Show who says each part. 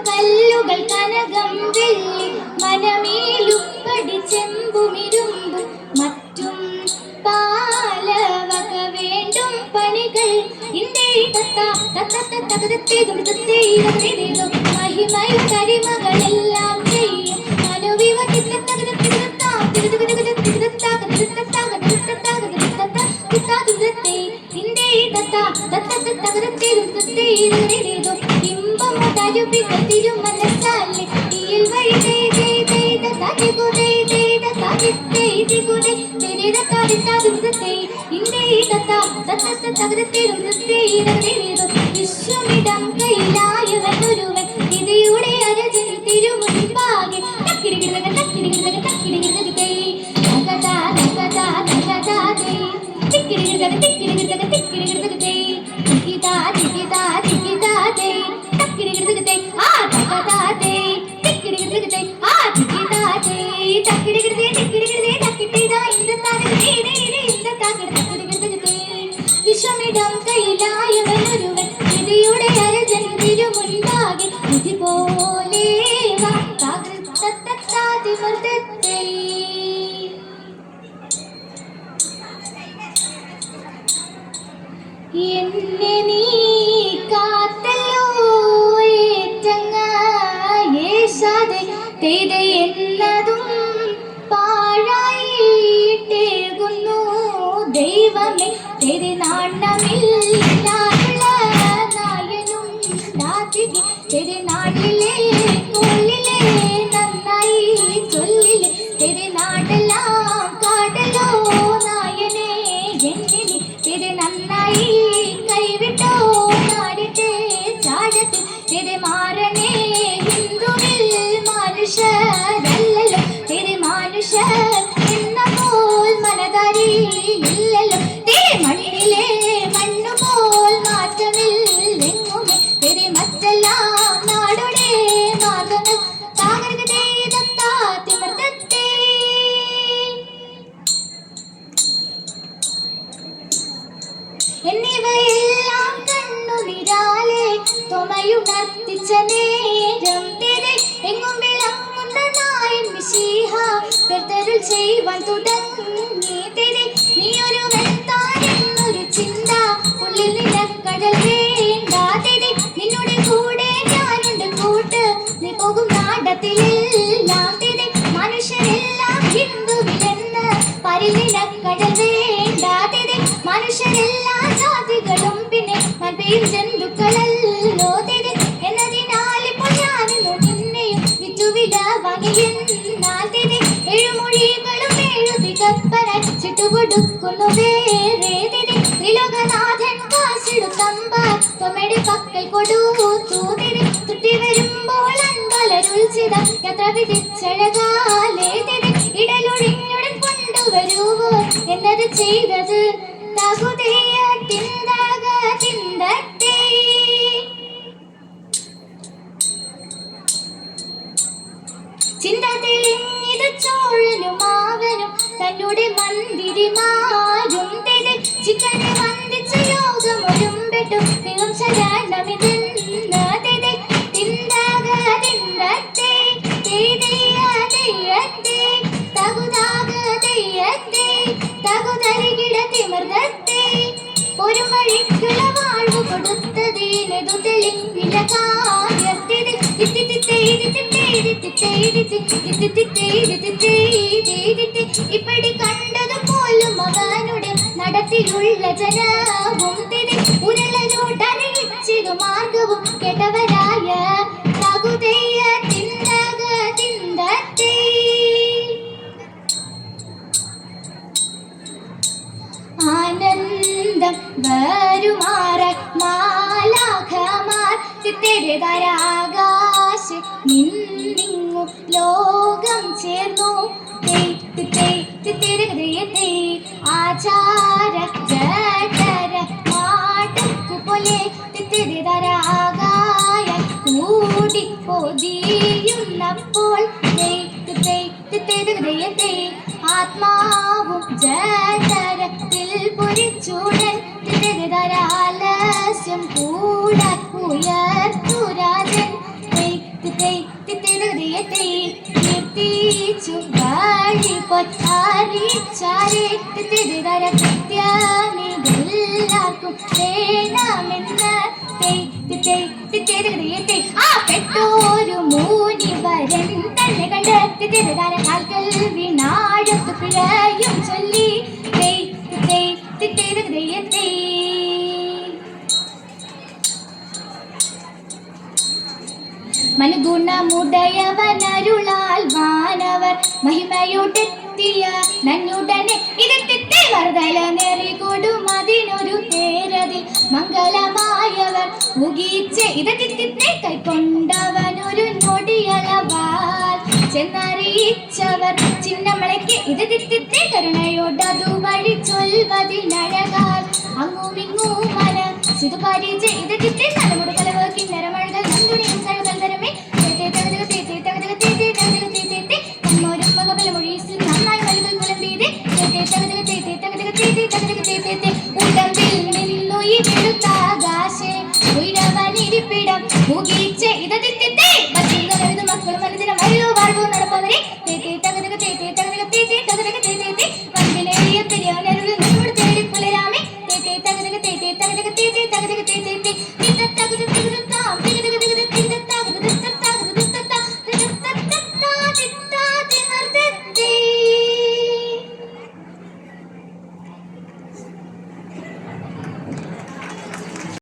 Speaker 1: കല്ലുകൾ കനകം വെള്ളി മനമേലുപ്പടി ചെമ്പുമിരുമ്പും മറ്റും പാലവക വേണ്ടും പണികൾ മഹിമയും കരിമകളെല്ലാം ചെയ്യും തിരുമനസാലെ ഈൽ വഴി വിശ്വമിടം കയ്യിലായവനൊരുവൻ ഇതിയുടെ അരജൻ തിരുമുൻപാകെ വിശ്വമിടം കയ്യിലായവനൊരുവൻ ഇതിയുടെ അരജൻ തിരുമുൻപാകെ ഇതുപോലെ എന്നെ നീ കാത്തല്ലോ ഏറ്റങ്ങേശാതെ തെയ്തെ എന്നതും പാഴായിട്ടേകുന്നു ദൈവമേ തെയ്തെ നാണമില്ലാതുള്ള നായനും ദാതികെ തെയ്തെ നാട്ടിലെ കൊള്ളിലെ നന്നായി ചൊല്ലിലെ തെയ്തെ നാടെല്ലാം കാടലോ നായനെ എന്നിനെ തെയ്തെ നന്നായി കൈവിട്ടോ നാടിന്റെ ചാടത്തിൽ തെയ്തെ മാറണേ ഹിന്ദുവിൽ മനുഷ്യരല്ലല്ലോ തെയ്തെ മനുഷ്യർ എന്ന പോൽ മനതാരിയില്ലല്ലോ തെയ്തെ മണ്ണിലെ മണ്ണുപോൽ മാറ്റമില്ലെങ്ങുമേ തെയ്തെ മറ്റെല്ലാം നാടുടെ മാർഗങ്ങൾ താകർഗതേ എന്നിവയെല്ലാം കണ്ണുനിരാലെ തൊമയുണർത്തിച്ച നേരം തെരെ എങ്ങും വിളങ്ങുന്ന നായൻ മിശിഹ പെരുത്തരുൾ ചെയ്യുവാൻ തുടങ്ങി തെരെ നീ ഒരു വെത്താനെന്നൊരു ചിന്ത ഉള്ളിൽ നിനക്കടൽ വേണ്ട തെരെ നിന്നോട് കൂടെ ഞാനുണ്ട് കൂട്ട് നീ പോകും നാടത്തിലെല്ലാം തെരെ മനുഷ്യരെല്ലാം ഹിന്ദുവിലെന്ന് പരിൽ നിനക്കടൽ വേണ്ട തെരെ മനുഷ്യരെല്ലാ ജാതികളും പിന്നെ മൽപ്പയും ജന്തുക്കളല്ലോ തെരെ എന്നതിനാൽ ഇപ്പോൾ ഞാനിന്നു നിന്നെയും വിറ്റുവില വാങ്ങിയെന്നാൽ തിരി എഴുമൊഴികളും എഴുതികപ്പരച്ചിട്ടു കൊടുക്കുന്നു വേറെ തിരി ത്രിലോകനാഥൻ കാശിടുത്തമ്പ തൊമ്മയുടെ പക്കൽ കൊടുത്തു തിരി തൃപ്തി വരുമ്പോൾ അൻപലരുൾച്ചിത യാത്ര വിധിച്ചഴകാലേ തിരി ഇടലൊഴിഞ്ഞുടൻ കൊണ്ടുവരുവോ എന്നത് ചെയ്തത് തകുതീയ തിന്തക തിന്തട്ടേ ചിന്ത തെളിഞ്ഞിത് ചോഴനും മാവനും തന്നോടെ മന്ദിരിമാരും തെരി ചിക്കനെ വന്ദിച്ച യോഗമൊരുമ്പെട്ടു ദൈവം ശരണമിതെന്ന തെരി തിന്തക തിന്തട്ടേ തെയ്യ തെയ്യത്തേ തകുതാക തെയ്യത്തേ തകുതരികിട തിമർത്തേ ഒരു മഴിക്കുള്ള വാഴ്വ് കൊടുത്തതീനതു തെളിഞ്ഞില്ല കാര്യത്തിരി ഇപ്പടി കണ്ടത് പോലും അവനുടെ നടത്തിലുള്ള ജനവും തിരി ഉരളോട്ടറിയിച്ചതു മാർഗവും കേട്ടവരായ തകുതയ്യ തിന്തക തിന്തത്തേ ആനന്ദം വരുമാറ മാലാഖമാർ തിരതരാകാശ നിന്നിങ്ങു ലോകം ചേർന്നു ആചാര ജഠര മാടക്കു പോലെ തിരതരാകായ കൂടി പൊതിയുന്നപ്പോൾ ആത്മാവും ജഠരത്തിൽ പൊരിച്ചൂടൻ തിരതരാലസ്യം കൂടെ ഉയർത്തുരാജൻ കീർത്തിച്ചു വഴി പൊറ്റാരിച്ചാരെ തിരതര കൃത്യമിതെല്ലാവർക്കും വേണമെന്ന് ആ പെട്ടോരു മൂനിവരൻ തന്നെ കണ്ട് തിരതര കാൽക്കൽ വിനാഴത്ത് പിഴയും ചൊല്ലി മനുഗുണമുടയവനരുളാൽ മാനവർ മഹിമയോടെത്തിയ നന്നുടനെ ഇതെത്തിത്തെ വർദ്ധല നെറികൊടുമതിനൊരു തേരതിൽ മംഗളമായവർ മുഗീച്ച് ഇതെത്തിത്തെ കൈക്കൊണ്ടവനൊരു നൊടിയളവാൽ ചെന്നറിയിച്ചവർ ചിന്നമളയ്ക്ക് ഇതെത്തിത്തെ കരുണയോടതു വഴി ചൊൽവതിനഴകാൽ അങ്ങുമിങ്ങും മന സിതുപാരിച്ച് ഇതെത്തിത്തെ തലമുറ കലവ് കിന്നരമഴകൾ നന്ദുണിയും